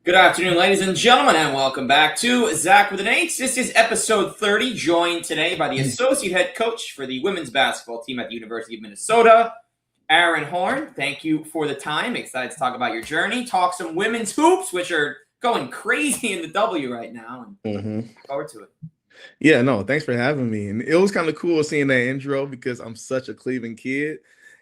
Good afternoon, ladies and gentlemen, and welcome back to Zach with an H. This is episode 30, joined today by the associate head coach for the women's basketball team at the University of Minnesota, Aaron Horn. Thank you for the time. Excited to talk about your journey, talk some women's hoops, which are going crazy in the W right now, and look forward to it. Yeah, no, thanks for having me. And it was kind of cool seeing that intro because I'm such a Cleveland kid,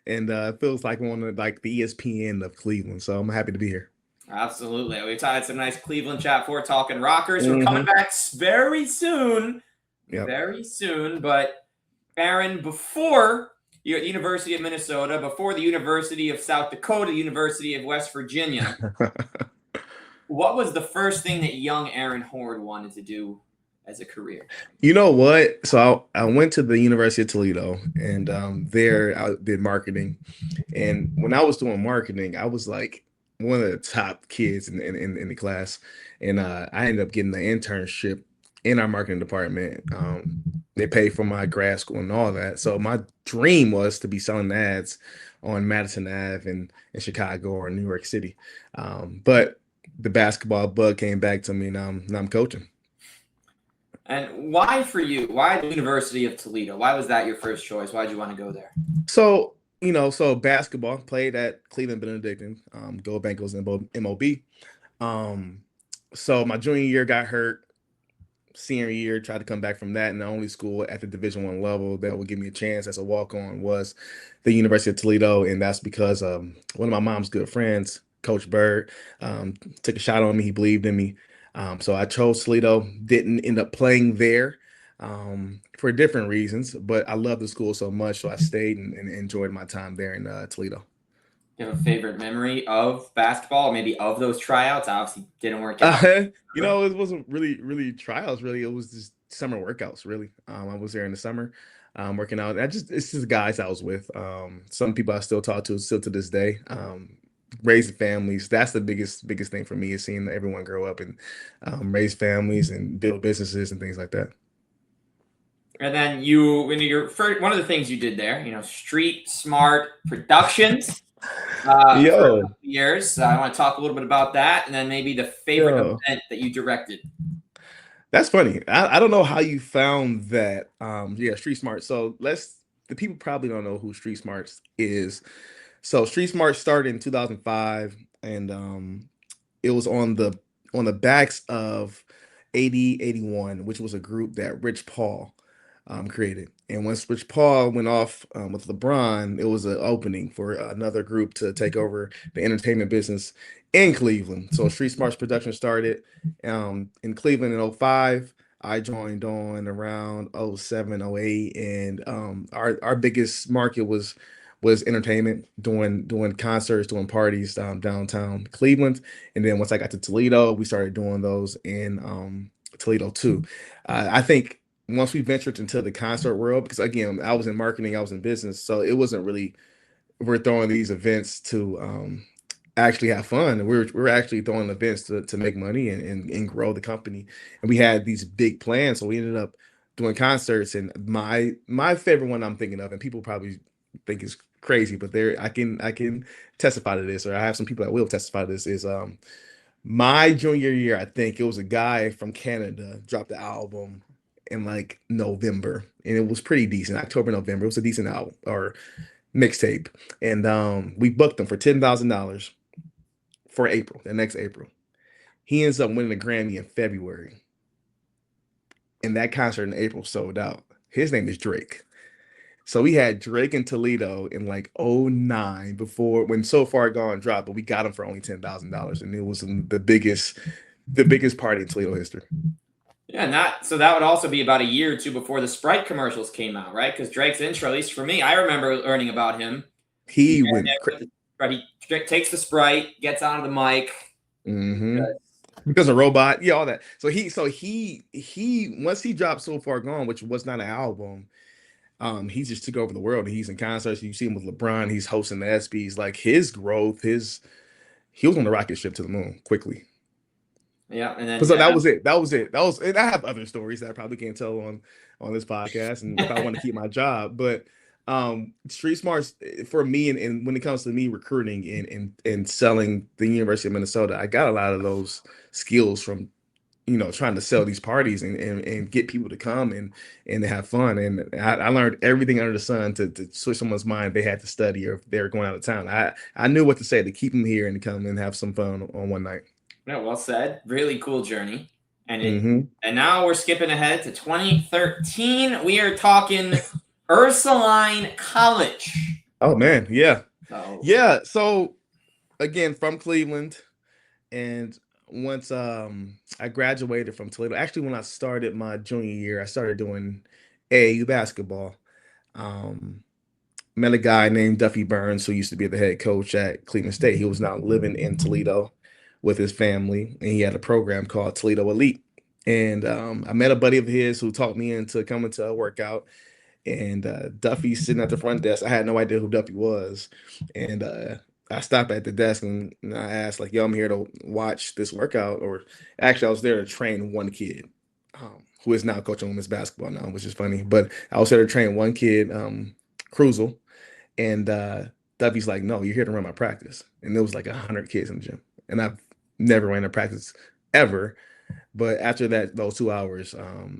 and it feels like one of like the ESPN of Cleveland. So I'm happy to be here. Absolutely. We've had some nice Cleveland chat for talking Rockers. We're coming back very soon. Yep. Very soon. But Aaron, before you're at the University of Minnesota, before the University of South Dakota, the University of West Virginia, what was the first thing that young Aaron Horn wanted to do as a career? You know what? So I went to the University of Toledo, and there I did marketing. And when I was doing marketing, I was like one of the top kids in the class, and I ended up getting the internship in our marketing department. They paid for my grad school and all that. So my dream was to be selling ads on Madison Ave in Chicago or New York City. But the basketball bug came back to me, and now I'm coaching. And why for you? Why the University of Toledo? Why was that your first choice? Why did you want to go there? So, so basketball, played at Cleveland Benedictine, Go Bengals and MOB. So my junior year got hurt. Senior year, tried to come back from that, and the only school at the Division I level that would give me a chance as a walk-on was the University of Toledo, and that's because one of my mom's good friends, Coach Bird, took a shot on me. He believed in me. So I chose Toledo, didn't end up playing there for different reasons, but I love the school so much, so I stayed and enjoyed my time there in Toledo. Do you have a favorite memory of basketball, or maybe of those tryouts? Obviously, didn't work out. It wasn't really tryouts. Really, it was just summer workouts. Really, I was there in the summer, working out. It's just the guys I was with. Some people I still talk to still to this day. Raising families, that's the biggest thing for me, is seeing everyone grow up and raise families and build businesses and things like that. And then one of the things you did there, Street Smart Productions for a couple years. I want to talk a little bit about that, and then maybe the favorite event that you directed. That's funny. I don't know how you found that. Street Smart. So the people probably don't know who Street Smart is. So Street Smart started in 2005, and it was on the backs of 8081, which was a group that Rich Paul created. And once Rich Paul went off with LeBron, it was an opening for another group to take over the entertainment business in Cleveland. So Street Smart's production started in Cleveland in 05. I joined on around 07, 08, and our biggest market was entertainment, doing concerts, doing parties downtown Cleveland. And then once I got to Toledo, we started doing those in Toledo too. I think once we ventured into the concert world, because again, I was in marketing, I was in business, so it wasn't really, we're throwing these events to actually have fun. And we're actually throwing events to make money and grow the company. And we had these big plans, so we ended up doing concerts. And my favorite one I'm thinking of, and people probably think is crazy, but I can testify to this, or I have some people that will testify to this, is my junior year. I think it was a guy from Canada dropped the album in like November, and it was pretty decent. October, November, it was a decent album or mixtape, and we booked him for $10,000 for April, the next April. He ends up winning a Grammy in February, and that concert in April sold out. His name is Drake. So we had Drake in Toledo in like 09 before when So Far Gone dropped, but we got him for only $10,000, and it was the biggest party in Toledo history. Yeah, and that would also be about a year or two before the Sprite commercials came out, right? Because Drake's intro, at least for me, I remember learning about him. He went crazy. Right, he takes the Sprite, gets onto the mic. Because a robot, all that. So he once he dropped So Far Gone, which was not an album, he just took over the world. He's in concerts. You see him with LeBron. He's hosting the ESPYs. Like his growth, he was on the rocket ship to the moon quickly. Yeah, and then so that was it. And I have other stories that I probably can't tell on this podcast, and if I want to keep my job, but Street smarts for me, and when it comes to me recruiting and selling the University of Minnesota, I got a lot of those skills from trying to sell these parties and get people to come and to have fun. And I learned everything under the sun to switch someone's mind. They had to study or if they were going out of town. I knew what to say to keep them here and to come and have some fun on one night. Yeah, well said. Really cool journey. Hmm. And now we're skipping ahead to 2013. We are talking Ursuline College. Oh man, yeah, So yeah. So again, from Cleveland, and once I graduated from Toledo, actually when I started my junior year, I started doing AAU basketball. Um, Met a guy named Duffy Burns who used to be the head coach at Cleveland State. He was now living in Toledo with his family, and he had a program called Toledo Elite. And I met a buddy of his who talked me into coming to a workout. And Duffy's sitting at the front desk. I had no idea who Duffy was, and I stopped at the desk and I asked, like, "Yo, I'm here to watch this workout," or actually, I was there to train one kid, who is now coaching women's basketball now, which is funny. But I was there to train one kid, Cruzel, and Duffy's like, "No, you're here to run my practice." And there was like 100 kids in the gym, and I've never ran a practice ever. But after those 2 hours,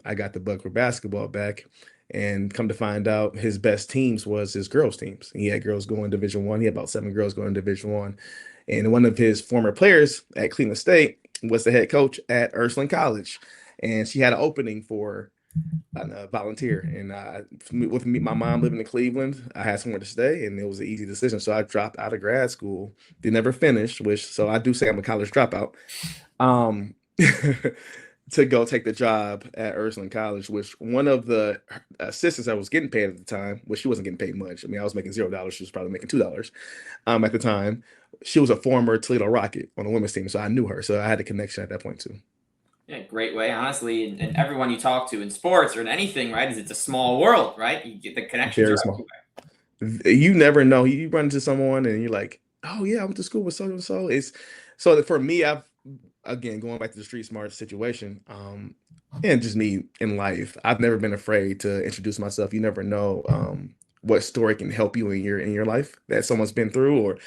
I got the bug for basketball back, and come to find out, his best teams was his girls' teams. He had girls going Division 1. He had about 7 girls going Division 1, and one of his former players at Cleveland State was the head coach at Ursuline College, and she had an opening for a volunteer. And with me, my mom living in Cleveland, I had somewhere to stay, and it was an easy decision. So I dropped out of grad school, did never finish, which so I do say I'm a college dropout. Um, to go take the job at Ursuline College, which one of the assistants I was getting paid at the time, which she wasn't getting paid much. I mean, I was making $0. She was probably making $2 at the time. She was a former Toledo Rocket on the women's team, so I knew her. So I had a connection at that point too. yeah, great way, honestly. And everyone you talk to in sports or in anything, right, is it's a small world, right? You get the connections Very are small. everywhere. You never know. You run into someone and you're like, "Oh yeah, I went to school with so and so." It's so for me, I've again going back to the street smart situation, and just me in life. I've never been afraid to introduce myself. You never know what story can help you in your life that someone's been through, or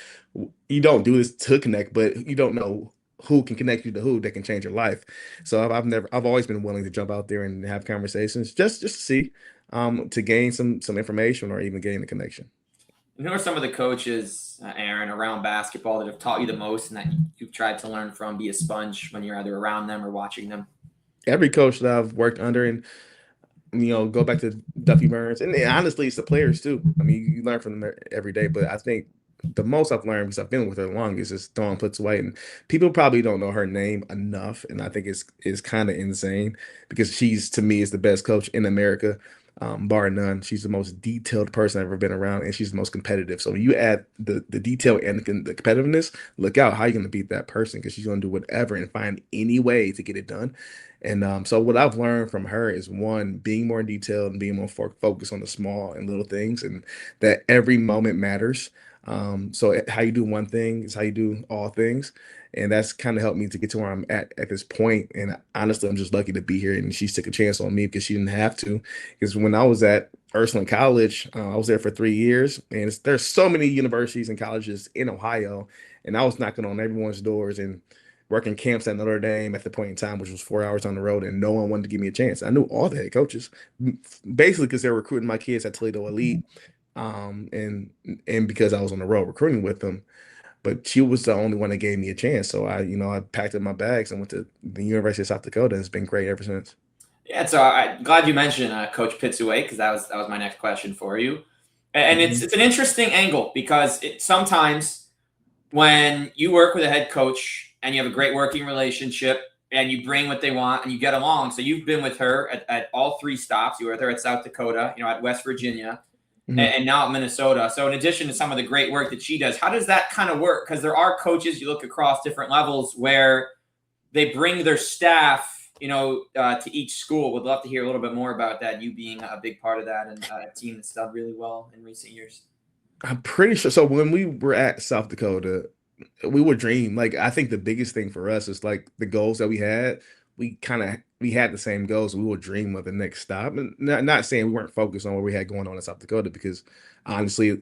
you don't do this to connect, but you don't know who can connect you to who that can change your life. So I've always been willing to jump out there and have conversations just to see, to gain some information or even gain a connection. And who are some of the coaches, Aaron, around basketball that have taught you the most and that you've tried to learn from, be a sponge when you're either around them or watching them? Every coach that I've worked under, and go back to Duffy Burns, and honestly, it's the players too. I mean, you learn from them every day, but I think the most I've learned because I've been with her the longest is Dawn Plitzuweit, and people probably don't know her name enough, and I think it's kind of insane because she's to me is the best coach in America, bar none. She's the most detailed person I've ever been around, and she's the most competitive. So when you add the detail and the competitiveness, look out how you're going to beat that person because she's going to do whatever and find any way to get it done. And so what I've learned from her is one, being more detailed and being more focused on the small and little things, and that every moment matters. So how you do one thing is how you do all things. And that's kind of helped me to get to where I'm at this point. And honestly, I'm just lucky to be here. And she took a chance on me because she didn't have to. Because when I was at Ursuline College, I was there for 3 years. And there's so many universities and colleges in Ohio. And I was knocking on everyone's doors and working camps at Notre Dame at the point in time, which was 4 hours on the road, and no one wanted to give me a chance. I knew all the head coaches, basically because they were recruiting my kids at Toledo Elite, and because I was on the road recruiting with them. But she was the only one that gave me a chance. So I packed up my bags and went to the University of South Dakota, and it's been great ever since. Yeah, so I'm glad you mentioned Coach Plitzuweit because that was my next question for you. And Mhm. it's an interesting angle because sometimes when you work with a head coach and you have a great working relationship and you bring what they want and you get along. So you've been with her at all three stops. You were with her at South Dakota, at West Virginia, Mhm. and now at Minnesota. So in addition to some of the great work that she does, how does that kind of work? Because there are coaches, you look across different levels where they bring their staff, to each school. Would love to hear a little bit more about that. You being a big part of that and a team that's done really well in recent years. I'm pretty sure. So when we were at South Dakota, we would dream. Like I think the biggest thing for us is like the goals that we had. We kind of we had the same goals. We would dream of the next stop, and not saying we weren't focused on what we had going on in South Dakota, because honestly,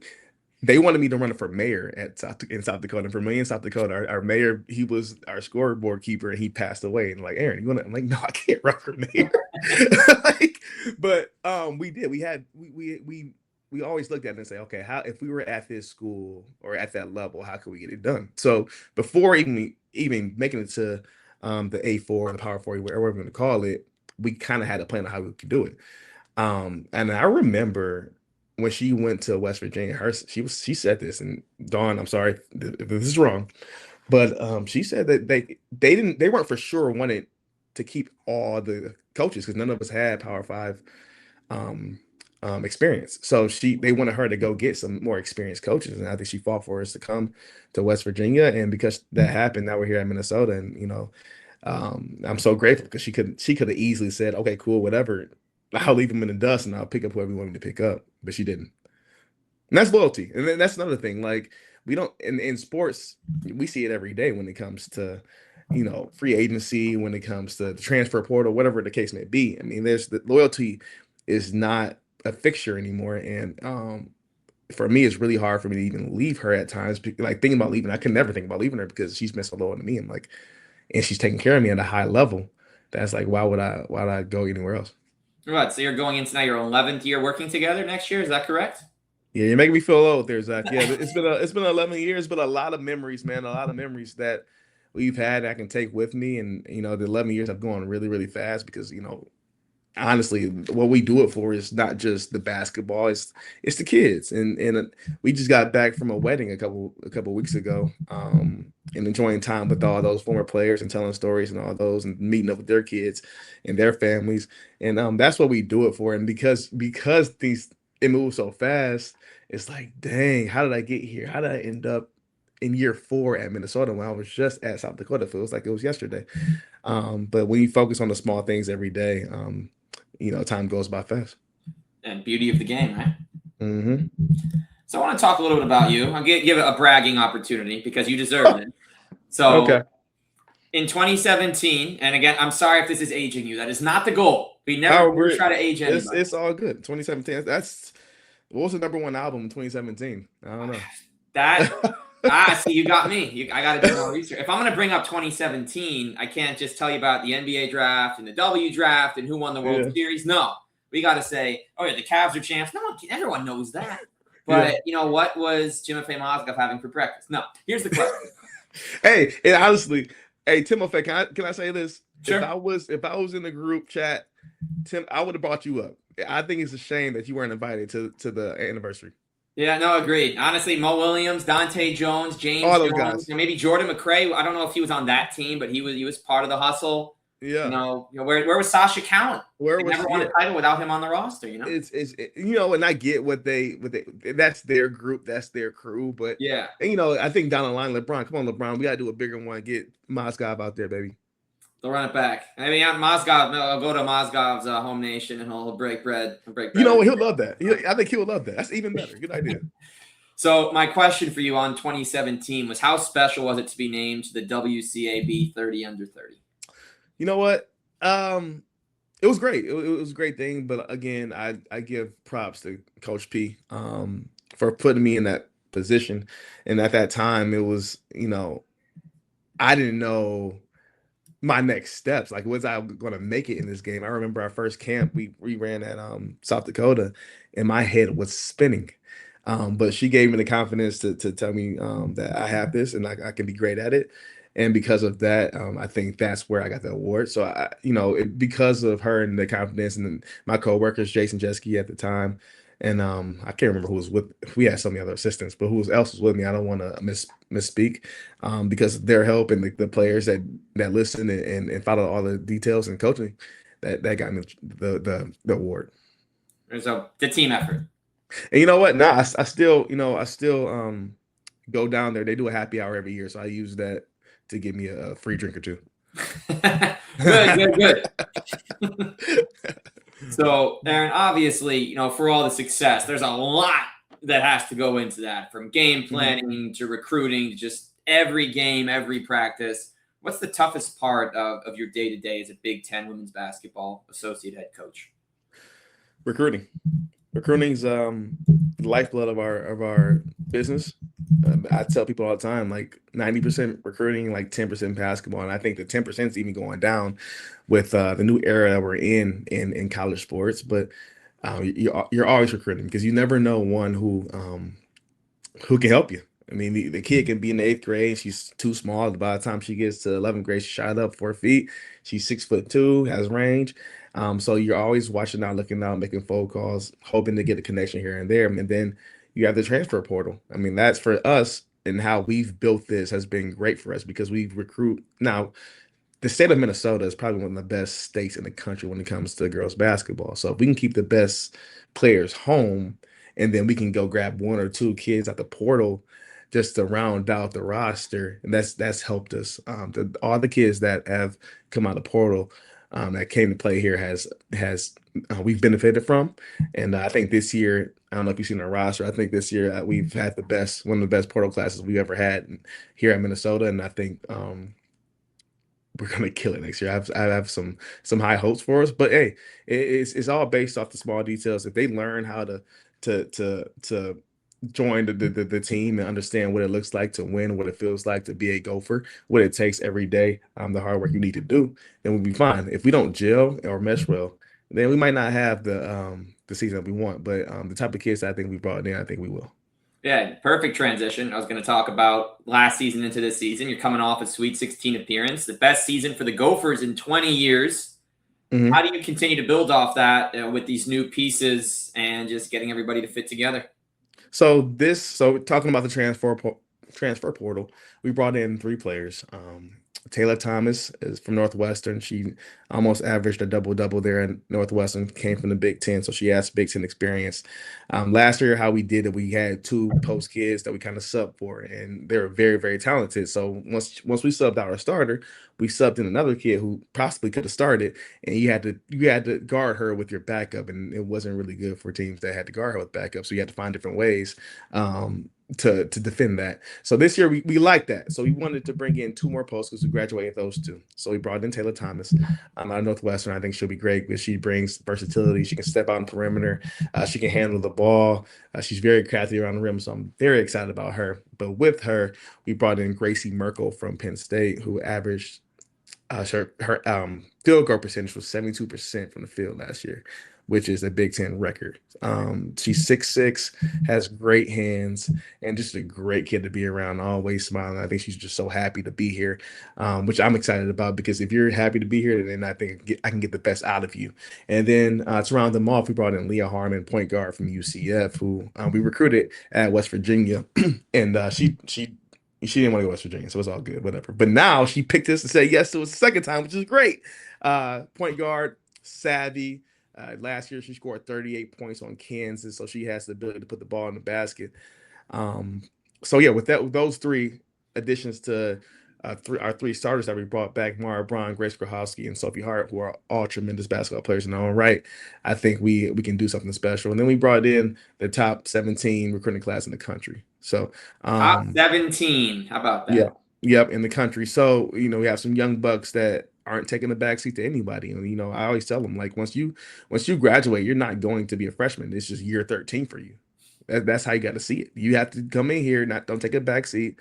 they wanted me to run for mayor in South Dakota. And for me in South Dakota, our mayor, he was our scoreboard keeper, and he passed away. And like, Aaron, you want to? I'm like, no, I can't run for mayor. Like, but we did. We always looked at it and say, okay, how, if we were at this school or at that level, how could we get it done? So before even making it to the A4, the Power 4, whatever we're going to call it, we kind of had a plan on how we could do it. And I remember when she went to West Virginia, she said this, and Dawn, I'm sorry if this is wrong, but she said that they weren't for sure wanted to keep all the coaches, because none of us had Power 5 experience. So they wanted her to go get some more experienced coaches, and I think she fought for us to come to West Virginia. And because that happened, now we're here in Minnesota, and I'm so grateful, because she could have easily said, okay, cool, whatever, I'll leave them in the dust and I'll pick up whoever we want me to pick up, but she didn't. And that's loyalty. And then that's another thing. Like, we don't in sports, we see it every day when it comes to, free agency, when it comes to the transfer portal, whatever the case may be. I mean, there's the loyalty is not a fixture anymore. And for me, it's really hard for me to even leave her at times. Like, thinking about leaving, I can never think about leaving her, because she's been so loyal to me. And like, and she's taking care of me at a high level. That's like, why would I go anywhere else? Right. So you're going into now your 11th year working together next year. Is that correct? Yeah, you're making me feel old there, Zach. Yeah, it's been 11 years, but a lot of memories, man. A lot of memories that we've had I can take with me. And the 11 years have gone really, really fast, because honestly, what we do it for is not just the basketball, it's the kids. And we just got back from a wedding a couple weeks ago, and enjoying time with all those former players and telling stories and all those, and meeting up with their kids and their families. And that's what we do it for. And because it moves so fast, it's like, dang, how did I get here? How did I end up in year 4 at Minnesota when I was just at South Dakota? It feels like it was yesterday. But when you focus on the small things every day, time goes by fast. And beauty of the game, right? Mm-hmm. So I want to talk a little bit about you. I'll give it a bragging opportunity, because you deserve it. So Okay. In 2017, and again, I'm sorry if this is aging you. That is not the goal. We never try to age anybody. It's all good. 2017. What was the #1 album in 2017? I don't know. See, you got me. I got to do more research. If I'm going to bring up 2017, I can't just tell you about the NBA draft and the W draft and who won the World Series. No, we got to say, oh yeah, the Cavs are champs. No one, everyone knows that. But what was Timofey Mozgov having for breakfast? No. Here's the question. Hey, and honestly, Timofey, can I say this? Sure. If I was in the group chat, Tim, I would have brought you up. I think it's a shame that you weren't invited to the anniversary. Yeah, no, agreed. Honestly, Mo Williams, Dante Jones, James all those Jones, guys. and maybe Jordan McRae. I don't know if he was on that team, but he was part of the hustle. Yeah. Where was Sasha Cowan? Where was never won a title without him on the roster? It's and I get what they that's their group, that's their crew, but yeah. And, I think down the line, LeBron, come on, LeBron, we gotta do a bigger one. Get Mozgov out there, baby. They'll run it back. I mean, Mozgov. I'll go to Mozgov's home nation, and he'll break bread. You know what? He'll love that. I think he'll love that. That's even better. Good idea. So my question for you on 2017 was, how special was it to be named to the WCAB 30 Under 30? You know what? It was great. It was a great thing. But again, I give props to Coach P for putting me in that position. And at that time, it was, I didn't know my next steps. Like, was I going to make it in this game? I remember our first camp we ran at South Dakota, and my head was spinning. But she gave me the confidence to tell me that I have this and I can be great at it. And because of that, I think that's where I got the award. So, because of her and the confidence, and then my coworkers, Jason Jeske at the time, and I can't remember who was with. We had so many other assistants, but who else was with me? I don't want to misspeak, because their help and the players that listened and followed all the details and coaching, that got me the award. So the team effort. And you know what? Now I still go down there. They do a happy hour every year, so I use that to give me a free drink or two. Good. So, Aaron, obviously, for all the success, there's a lot that has to go into that, from game planning to recruiting to just every game, every practice. What's the toughest part of your day to day as a Big Ten women's basketball associate head coach? Recruiting. Recruiting's the lifeblood of our business. I tell people all the time, like 90% recruiting, like 10% basketball, and I think the 10% is even going down with the new era that we're in college sports. But you're always recruiting because you never know one who can help you. I mean, the kid can be in the eighth grade. She's too small. By the time she gets to 11th grade, she shot up 4 feet. She's 6'2", has range. So you're always watching out, looking out, making phone calls, hoping to get a connection here and there. And then you have the transfer portal. I mean, that's for us and how we've built this has been great for us because we recruit now the state of Minnesota is probably one of the best states in the country when it comes to girls basketball. So if we can keep the best players home, and then we can go grab one or two kids at the portal just to round out the roster, and that's helped us. All the kids that have come out of the portal that came to play here has we've benefited from, and I think this year. I don't know if you've seen our roster. I think this year we've had one of the best portal classes we've ever had here at Minnesota, and I think we're gonna kill it next year. I have some high hopes for us, but hey, it's all based off the small details. If they learn how to join the team and understand what it looks like to win, what it feels like to be a Gopher, what it takes every day, the hard work you need to do, then we'll be fine. If we don't gel or mesh well, then we might not have the season that we want. But the type of kids that I think we brought in, I think we will. Yeah, perfect transition. I was going to talk about last season into this season. You're coming off a Sweet 16 appearance, the best season for the Gophers in 20 years. How Mhm. do you continue to build off that with these new pieces and just getting everybody to fit together? So talking about the transfer portal, we brought in three players. Taylor Thomas is from Northwestern. She almost averaged a double double there in Northwestern. Came from the Big Ten, so she has Big Ten experience. Last year, how we did it, we had two post kids that we kind of subbed for, and they were very talented. So once we subbed out our starter, we subbed in another kid who possibly could have started, and you had to guard her with your backup, and it wasn't really good for teams that had to guard her with backup. So you had to find different ways to defend that. So this year we like that. So we wanted to bring in two more posts because we graduated those two. So we brought in Taylor Thomas out of Northwestern. I think she'll be great because she brings versatility. She can step out on the perimeter. She can handle the ball. She's very crafty around the rim. So I'm very excited about her. But with her, we brought in Gracie Merkel from Penn State, who averaged her field goal percentage was 72% from the field last year, which is a Big Ten record. She's 6'6", has great hands, and just a great kid to be around, always smiling. I think she's just so happy to be here, which I'm excited about because if you're happy to be here, then I think I can get the best out of you. And then to round them off, we brought in Leah Harmon, point guard from UCF, who we recruited at West Virginia, and she didn't want to go to West Virginia, so it's all good, whatever. But now she picked us to say yes to us the second time, which is great. Point guard, savvy. Last year she scored 38 points on Kansas, so she has the ability to put the ball in the basket. Um, so yeah, with those three additions to our three starters that we brought back, Mara Braun, Grace Grohowski, and Sophie Hart, who are all tremendous basketball players in their own right, I think we can do something special. And then we brought in the top 17 recruiting class in the country. So Top 17. How about yeah, that? yep, in the country. So, we have some young bucks that aren't taking a backseat to anybody. And, I always tell them, like, once you graduate, you're not going to be a freshman. It's just year 13 for you. That's how you got to see it. You have to come in here, not don't take a backseat.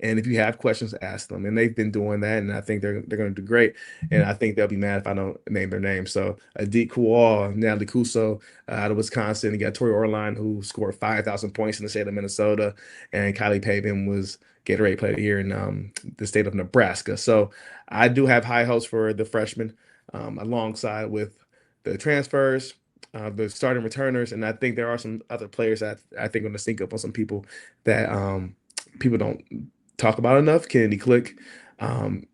And if you have questions, ask them. And they've been doing that, and I think they're going to do great. And I think they'll be mad if I don't name their name. So, Adik Kual, Natalie Kuso out of Wisconsin. You got Tori Orline, who scored 5,000 points in the state of Minnesota, and Kylie Pavin was Gatorade Player of the Year in the state of Nebraska. So, I do have high hopes for the freshmen, alongside with the transfers. The starting returners, and I think there are some other players that I think are going to sneak up on some people that people don't talk about enough. Kennedy Click um,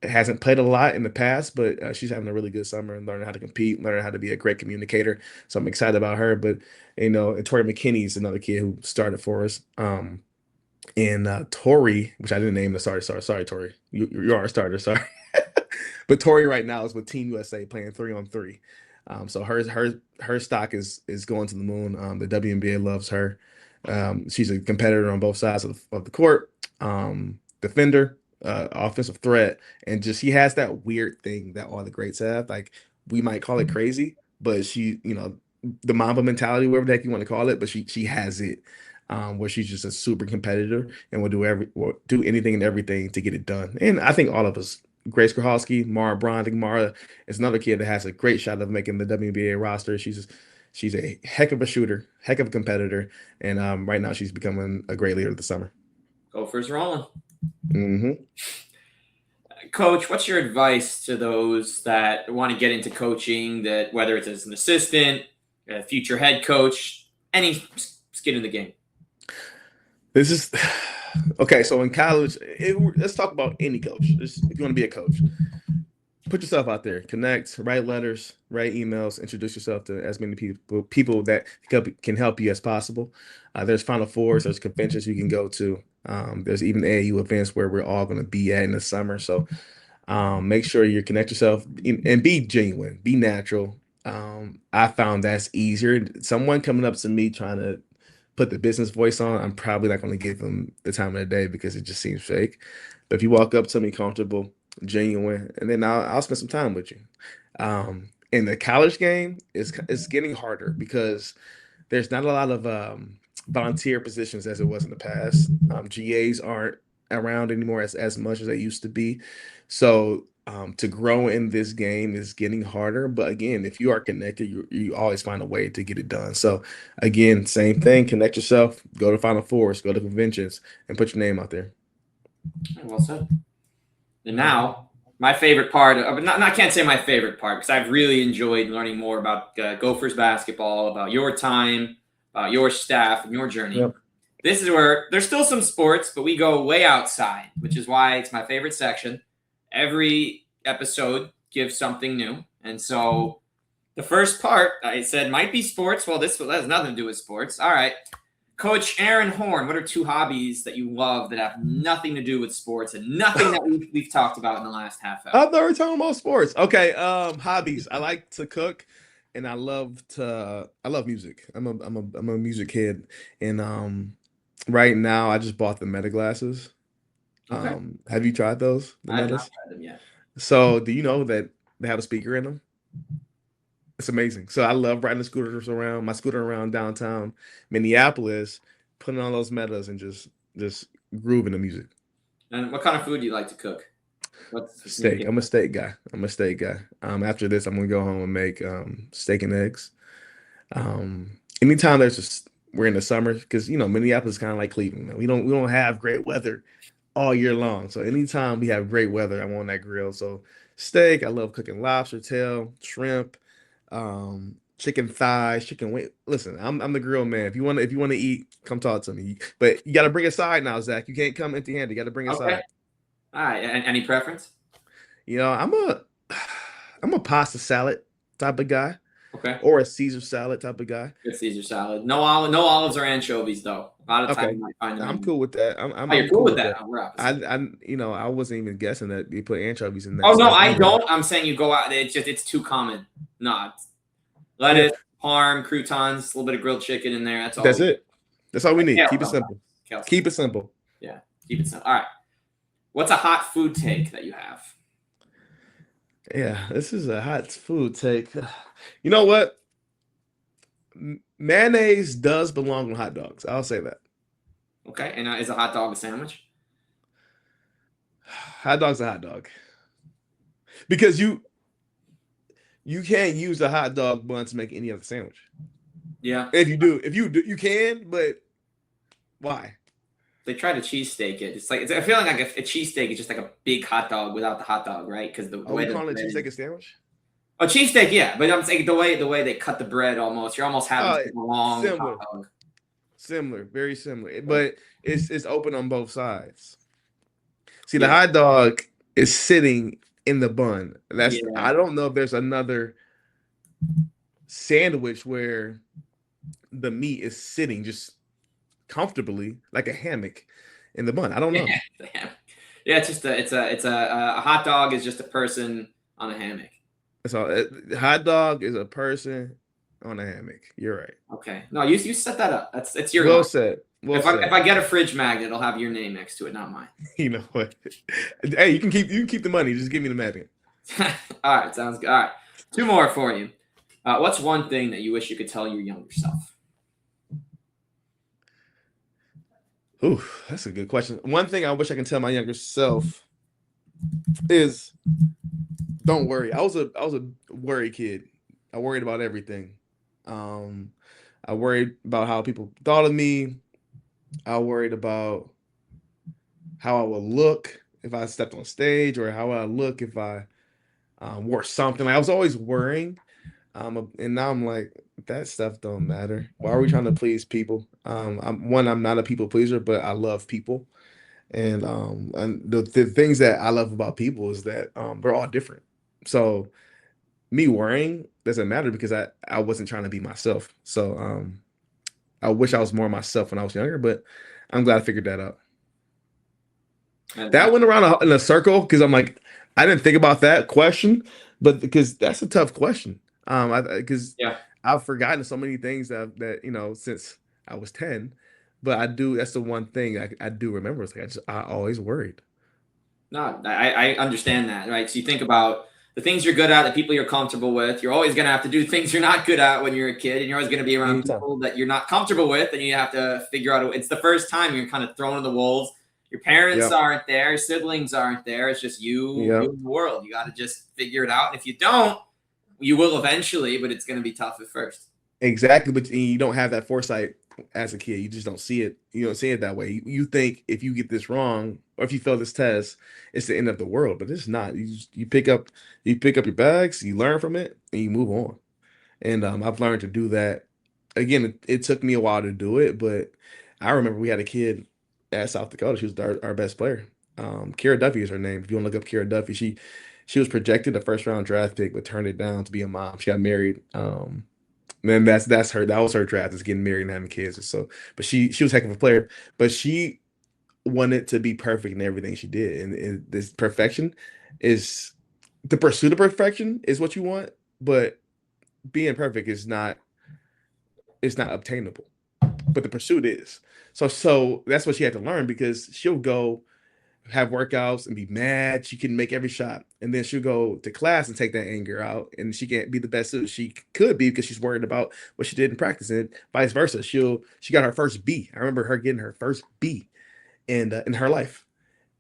hasn't played a lot in the past, but she's having a really good summer and learning how to compete, learning how to be a great communicator. So I'm excited about her. But and Tori McKinney is another kid who started for us. And Tori, which I didn't name the starter. Sorry, Tori. You are a starter. Sorry. But Tori right now is with Team USA playing 3-on-3. So her stock is going to the moon. The WNBA loves her. She's a competitor on both sides of the court. Defender, offensive threat, and just he has that weird thing that all the greats have. Like we might call it crazy, but she, the Mamba mentality, whatever the heck you want to call it, but she has it. Where she's just a super competitor and will do anything and everything to get it done. And I think all of us, Grace Krahalski, Mara Braun, I think Mara is another kid that has a great shot of making the WNBA roster. She's a heck of a shooter, heck of a competitor, and right now she's becoming a great leader of the summer. Gophers rolling. Mm-hmm. Coach, what's your advice to those that want to get into coaching, that whether it's as an assistant, a future head coach, any skin in the game? This is okay. So in college, let's talk about any coach. If you want to be a coach, put yourself out there, connect, write letters, write emails, introduce yourself to as many people that can help you as possible. There's Final Fours, there's conventions you can go to. There's even AAU events where we're all going to be at in the summer. So make sure you connect yourself and be genuine, be natural. I found that's easier. Someone coming up to me trying to put the business voice on, I'm probably not going to give them the time of the day because it just seems fake. But if you walk up to me comfortable, genuine, and then I'll spend some time with you. In the college game, it's getting harder because there's not a lot of volunteer positions as it was in the past. GAs aren't around anymore as much as they used to be. So to grow in this game is getting harder. But again, if you are connected, you always find a way to get it done. So again, same thing, connect yourself, go to Final Fours, go to conventions, and put your name out there. Well said. And now, my favorite part, I can't say my favorite part because I've really enjoyed learning more about Gophers basketball, about your time, about your staff, and your journey. Yep. This is where there's still some sports, but we go way outside, which is why it's my favorite section. Every episode gives something new. And so the first part I said might be sports. Well, this has nothing to do with sports. All right. Coach Aaron Horn, what are two hobbies that you love that have nothing to do with sports and nothing that we've talked about in the last half hour? I thought we were talking about sports. Okay, hobbies. I like to cook, and I love music. I'm a music kid, and right now I just bought the Meta glasses. Okay. Have you tried those? The I have not Metas? tried them yet. So, do you know that they have a speaker in them? It's amazing. So I love riding my scooter around downtown Minneapolis, putting on those Metas and just grooving the music. And what kind of food do you like to cook? What's Steak. I'm a steak guy. After this, I'm gonna go home and make steak and eggs. Anytime we're in the summer, because Minneapolis is kind of like Cleveland. Man. We don't have great weather all year long. So anytime we have great weather, I'm on that grill. So steak, I love cooking lobster tail, shrimp, chicken thighs, chicken wing. Listen, I'm the grill man. If you want to eat, come talk to me. But you got to bring a side now, Zach. You can't come empty-handed. You got to bring a side. All right. Any preference? I'm a pasta salad type of guy. Okay. Or a Caesar salad type of guy. Good Caesar salad. No olives or anchovies though. A lot of times you might find them. I'm cool with that. You're cool with that. I wasn't even guessing that you put anchovies in there. Oh no, I don't. I'm saying you go out. It's too common. No, lettuce, parm, croutons, a little bit of grilled chicken in there. That's all. That's it. That's all we need. Keep it simple. Kelsey. Keep it simple. Yeah, keep it simple. All right. What's a hot food take that you have? Yeah, this is a hot food take. You know what? Mayonnaise does belong on hot dogs. I'll say that. Okay, and is a hot dog a sandwich? Hot dog's a hot dog. Because you can't use a hot dog bun to make any other sandwich. Yeah. If you do, you can, but why? They try to cheesesteak it. I feel like a cheesesteak is just like a big hot dog without the hot dog, right? Because the way you calling it cheesesteak a sandwich? Oh, cheesesteak, yeah. But I'm saying the way they cut the bread, you're almost having a long hot dog. Similar, very similar, but it's open on both sides. See, the hot dog is sitting in the bun. I don't know if there's another sandwich where the meat is sitting just comfortably like a hammock in the bun. I don't know. Yeah, it's a hot dog is just a person on a hammock. So hot dog is a person on a hammock. You're right. Okay. No, you set that up. It's your well said. Well If said. I get a fridge magnet, it'll have your name next to it, not mine. You know what? Hey, you can keep the money. Just give me the magnet. All right, sounds good. All right, two more for you. What's one thing that you wish you could tell your younger self? Ooh, that's a good question. One thing I wish I can tell my younger self is don't worry. I was a worry kid. I worried about everything. Um, I worried about how people thought of me. I worried about how I would look if I stepped on stage, or how I look if I wore something. Like I was always worrying. And now I'm like, that stuff don't matter. Why are we trying to please people? I'm not a people pleaser, but I love people. And the things that I love about people is that they're all different. So me worrying doesn't matter because I wasn't trying to be myself. So I wish I was more myself when I was younger, but I'm glad I figured that out. And That went around in a circle because I'm like, I didn't think about that question, but because that's a tough question. Because yeah, I've forgotten so many things that since I was 10, but I do. That's the one thing I do remember. It's like I always worried. no, I understand that, right? So you think about the things you're good at, the people you're comfortable with. You're always going to have to do things you're not good at when you're a kid, and you're always going to be around Anytime. people that you're not comfortable with, and you have to figure out. It's the first time you're kind of thrown to the wolves. Your parents Yep. aren't there, siblings aren't there. It's just you Yep. in the world. You got to just figure it out. And if you don't, you will eventually, but it's going to be tough at first. Exactly, but you don't have that foresight as a kid. You just don't see it. You don't see it that way. You think if you get this wrong or if you fail this test, it's the end of the world. But it's not. You pick up your bags, you learn from it, and you move on. And I've learned to do that. Again, it took me a while to do it, but I remember we had a kid at South Dakota. She was our best player. Kira Duffy is her name. If you want to look up Kira Duffy, she was projected a first round draft pick, but turned it down to be a mom. She got married. Then that's her. That was her draft, is getting married and having kids. Or so, but she was a heck of a player. But she wanted to be perfect in everything she did, and this perfection is the pursuit of perfection is what you want, but being perfect is not obtainable. But the pursuit is. So that's what she had to learn because she'll go have workouts and be mad. She can make every shot. And then she'll go to class and take that anger out. And she can't be the best that she could be because she's worried about what she did in practice. And vice versa. She got her first B. I remember her getting her first B in her life.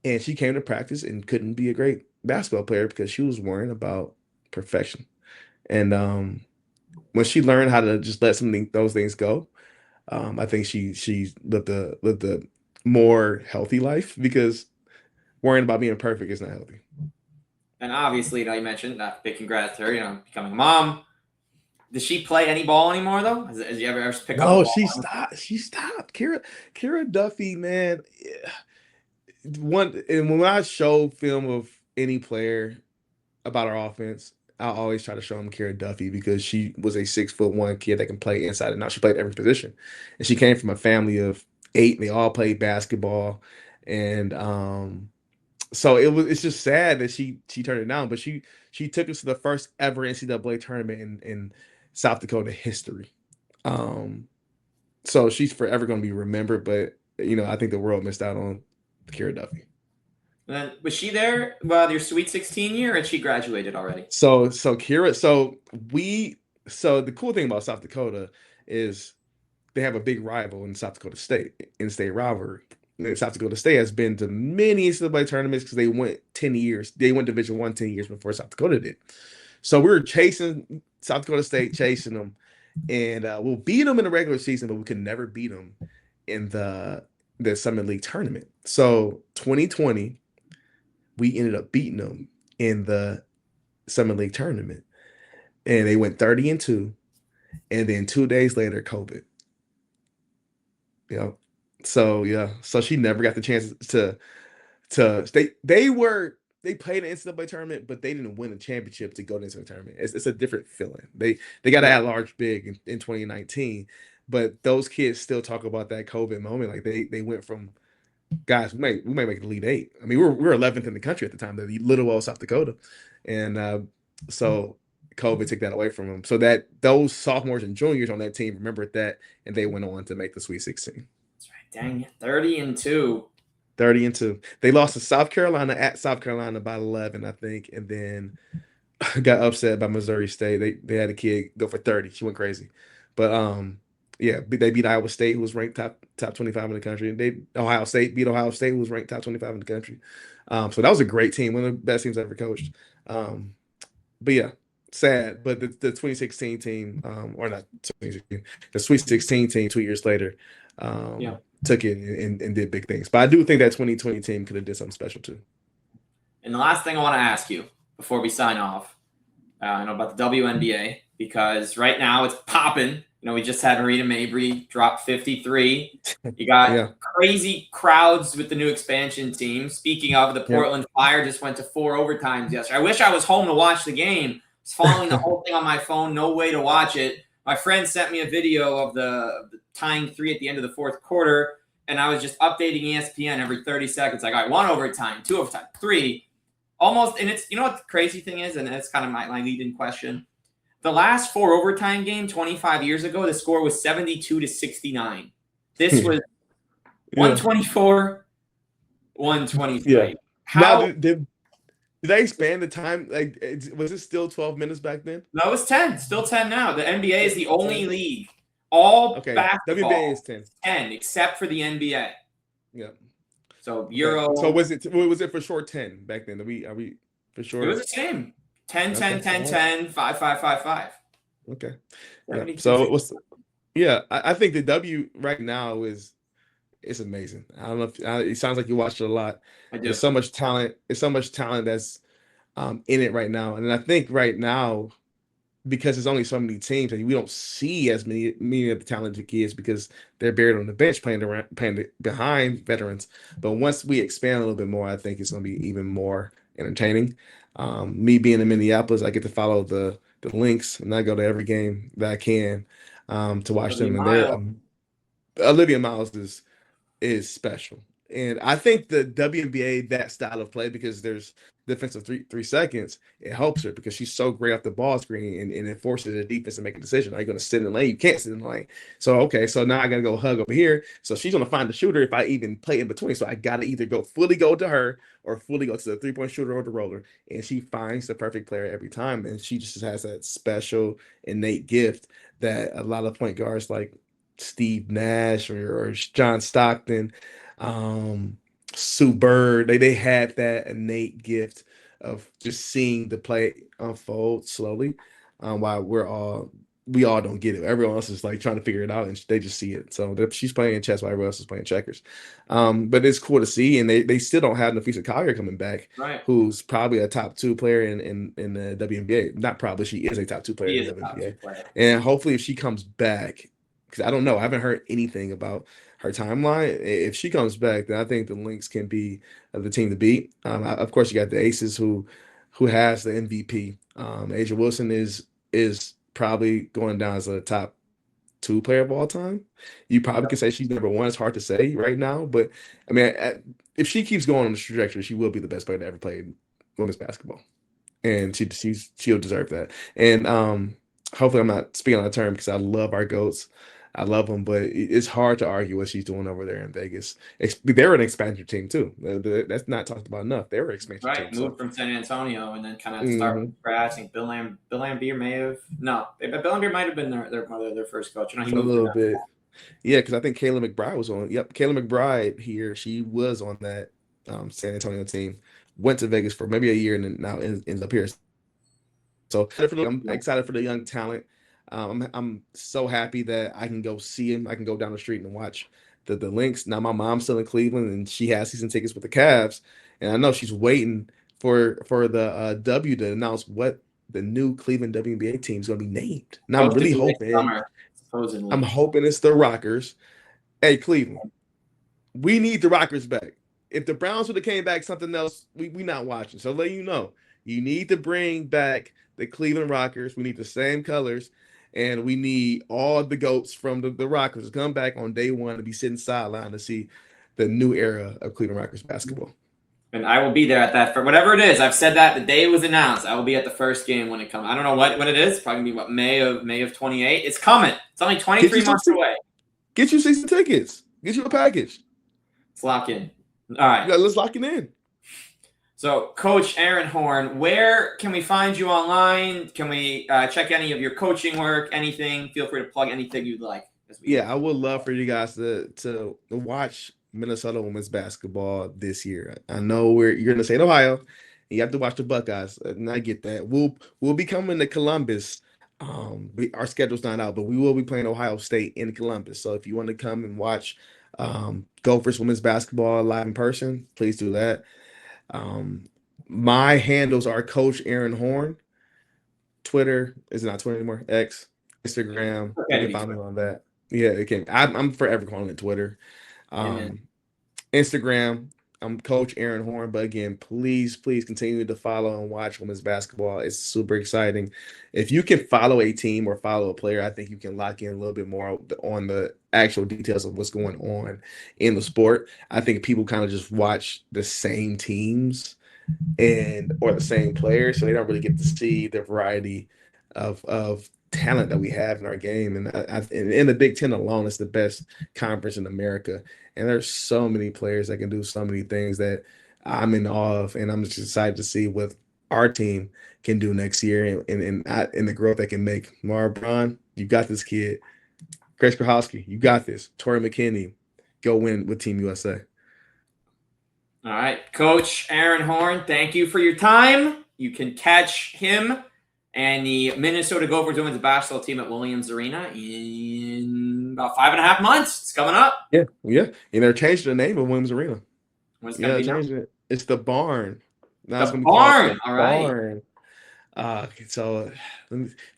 And she came to practice and couldn't be a great basketball player because she was worrying about perfection. And when she learned how to just let those things go, I think she lived a more healthy life because worrying about being perfect is not healthy. And obviously, you mentioned that big congrats to her, becoming a mom. Does she play any ball anymore, though? Has you ever pick up a No, ball? she stopped. She stopped. Kira Duffy, man. When I show film of any player about our offense, I always try to show them Kira Duffy because she was a 6'1" kid that can play inside and out. She played every position, and she came from a family of 8. And they all played basketball, and so it's just sad that she turned it down. But she took us to the first ever NCAA tournament in South Dakota history. Um, so she's forever going to be remembered. But I think the world missed out on Kira Duffy. And then was she there your Sweet 16 year, and she graduated already? So Kira, so the cool thing about South Dakota is they have a big rival in South Dakota State, in-state rivalry. And South Dakota State has been to many NCAA tournaments because they went 10 years. They went Division I 10 years before South Dakota did. So we were chasing South Dakota State, chasing them, and we'll beat them in the regular season, but we could never beat them in the Summit League tournament. So 2020, we ended up beating them in the Summit League tournament, and they went 30-2, and then 2 days later, COVID. Yeah. So yeah. So she never got the chance to they played an NCAA tournament, but they didn't win a championship to go into the tournament. It's a different feeling. They got to Yeah. add large big in 2019, but those kids still talk about that COVID moment. Like they went from guys, we may make the Elite Eight. I mean, we were 11th in the country at the time, the little old South Dakota, and so COVID took that away from them. So that those sophomores and juniors on that team remembered that, and they went on to make the Sweet 16. Dang, 30-2. 30-2. They lost to South Carolina at South Carolina by 11, I think, and then got upset by Missouri State. They had a kid go for 30. She went crazy. But yeah, they beat Iowa State, who was ranked top 25 in the country. And Ohio State beat Ohio State, who was ranked top 25 in the country. So that was a great team, one of the best teams I ever coached. But yeah, sad. But the 2016 team, or not 2016, the Sweet 16 team 2 years later, took it and did big things. But I do think that 2020 team could have did something special too. And the last thing I want to ask you before we sign off, I know about the WNBA, because right now it's popping. We just had Marita Mabry drop 53. You got crazy crowds with the new expansion team. Speaking of, the Portland Fire just went to 4 overtimes yesterday. I wish I was home to watch the game. I was following the whole thing on my phone. No way to watch it. My friend sent me a video of the tying 3 at the end of the fourth quarter, and I was just updating ESPN every 30 seconds. I got 1 overtime, 2 overtime, 3. Almost, and it's, what the crazy thing is, and that's kind of my lead-in question. The last 4 overtime game 25 years ago, the score was 72-69. This was 124, 123. Yeah. Now, did they expand the time? Like, was it still 12 minutes back then? No, it was 10. Still 10 now. The NBA is the only league. All basketball WBA is 10. 10, except for the NBA. Yeah. So Euro. So was it for sure 10 back then? Are we for sure? It was the same. 10, 10, 10, 10, 5, 5, 5, 5. Okay. Yeah. So it was. Yeah, I think the W right now it's amazing. I don't know if it sounds like you watched it a lot. I do. There's so much talent. There's so much talent that's in it right now, and I think right now, because there's only so many teams, and we don't see as many of the talented kids because they're buried on the bench playing behind veterans. But once we expand a little bit more, I think it's going to be even more entertaining. Me being in Minneapolis, I get to follow the Lynx, and I go to every game that I can to watch them. And Olivia Miles is special. And I think the WNBA, that style of play, because there's defensive 3 seconds, it helps her because she's so great off the ball screen and it forces the defense to make a decision. Are you going to sit in the lane? You can't sit in the lane. So, okay, so now I got to go hug over here. So she's going to find the shooter if I even play in between. So I got to either fully go to her or fully go to the 3-point shooter or the roller. And she finds the perfect player every time. And she just has that special innate gift that a lot of point guards like Steve Nash or John Stockton, Sue Bird, they had that innate gift of just seeing the play unfold slowly, while we all don't get it. Everyone else is like trying to figure it out, and they just see it. So she's playing chess while everyone else is playing checkers. But it's cool to see, and they still don't have Nafisa Collier coming back, right, who's probably a top 2 player in the WNBA. Not probably, she is a top 2 player in the WNBA. And hopefully, if she comes back, because I don't know, I haven't heard anything about her timeline. If she comes back, then I think the Lynx can be the team to beat. Of course, you got the Aces who has the MVP. Asia Wilson is probably going down as a top 2 player of all time. You probably could say she's number 1. It's hard to say right now, but I mean, if she keeps going on the trajectory, she will be the best player to ever play women's basketball, and she'll deserve that. And hopefully, I'm not speaking on a term because I love our GOATs. I love them, but it's hard to argue what she's doing over there in Vegas. They're an expansion team too. That's not talked about enough. They were an expansion team. Right, moved from San Antonio and then kind of start from scratch. I think Bill Laimbeer may have Bill Laimbeer might have been their first coach. A little bit, yeah, because I think Kayla McBride was on. Yep, Kayla McBride here. She was on that San Antonio team. Went to Vegas for maybe a year and then now ends up here. So I'm excited for the young talent. I'm so happy that I can go see him. I can go down the street and watch the Lynx. Now my mom's still in Cleveland and she has season tickets with the Cavs, and I know she's waiting for the W to announce what the new Cleveland WNBA team is going to be named. Now I'm really hoping. I'm hoping it's the Rockers. Hey, Cleveland, we need the Rockers back. If the Browns would have came back something else, we not watching. So let you know, you need to bring back the Cleveland Rockers. We need the same colors. And we need all the GOATs from the Rockers to come back on day 1 to be sitting sideline to see the new era of Cleveland Rockers basketball. And I will be there at that for whatever it is. I've said that the day it was announced. I will be at the first game when it comes. I don't know what it is. It's probably gonna be May of 28. It's coming. It's only 23 months away. Get you season tickets. Get you a package. Let's lock in. All right. Yeah, let's lock it in. So, Coach Aaron Horn, where can we find you online? Can we check any of your coaching work? Anything? Feel free to plug anything you'd like. Yeah, I would love for you guys to watch Minnesota women's basketball this year. I know you're gonna say Ohio, and you have to watch the Buckeyes, and I get that. We'll be coming to Columbus. Our schedule's not out, but we will be playing Ohio State in Columbus. So if you want to come and watch Gophers women's basketball live in person, please do that. My handles are Coach Aaron Horn. Twitter is not Twitter anymore. X, Instagram. You can find me on that. Yeah, it can. I'm forever calling it Twitter. Instagram, I'm Coach Aaron Horn. But again, please continue to follow and watch women's basketball. It's super exciting. If you can follow a team or follow a player, I think you can lock in a little bit more on the actual details of what's going on in the sport. I think people kind of just watch the same teams or the same players, so they don't really get to see the variety of talent that we have in our game. And in the Big Ten alone, it's the best conference in America. And there's so many players that can do so many things that I'm in awe of, and I'm just excited to see what our team can do next year and the growth they can make. Mara Braun, you got this, kid. Grace Krahowski, you got this. Tori McKinney, go win with Team USA. All right, Coach Aaron Horn, thank you for your time. You can catch him and the Minnesota Gophers women's basketball team at Williams Arena in about 5.5 months. It's coming up. Yeah. And they're changing the name of Williams Arena. What's going to be changing it. It's the Barn. Now the Barn. All right. Barn. So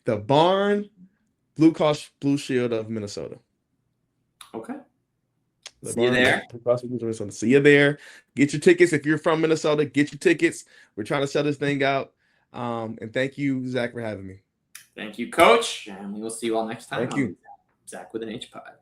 the Barn, Blue Cross Blue Shield of Minnesota. Okay. See you there. See you there. Get your tickets. If you're from Minnesota, get your tickets. We're trying to sell this thing out. And thank you, Zach, for having me. Thank you, Coach. And we will see you all next time. Thank you. Zach with an H pod.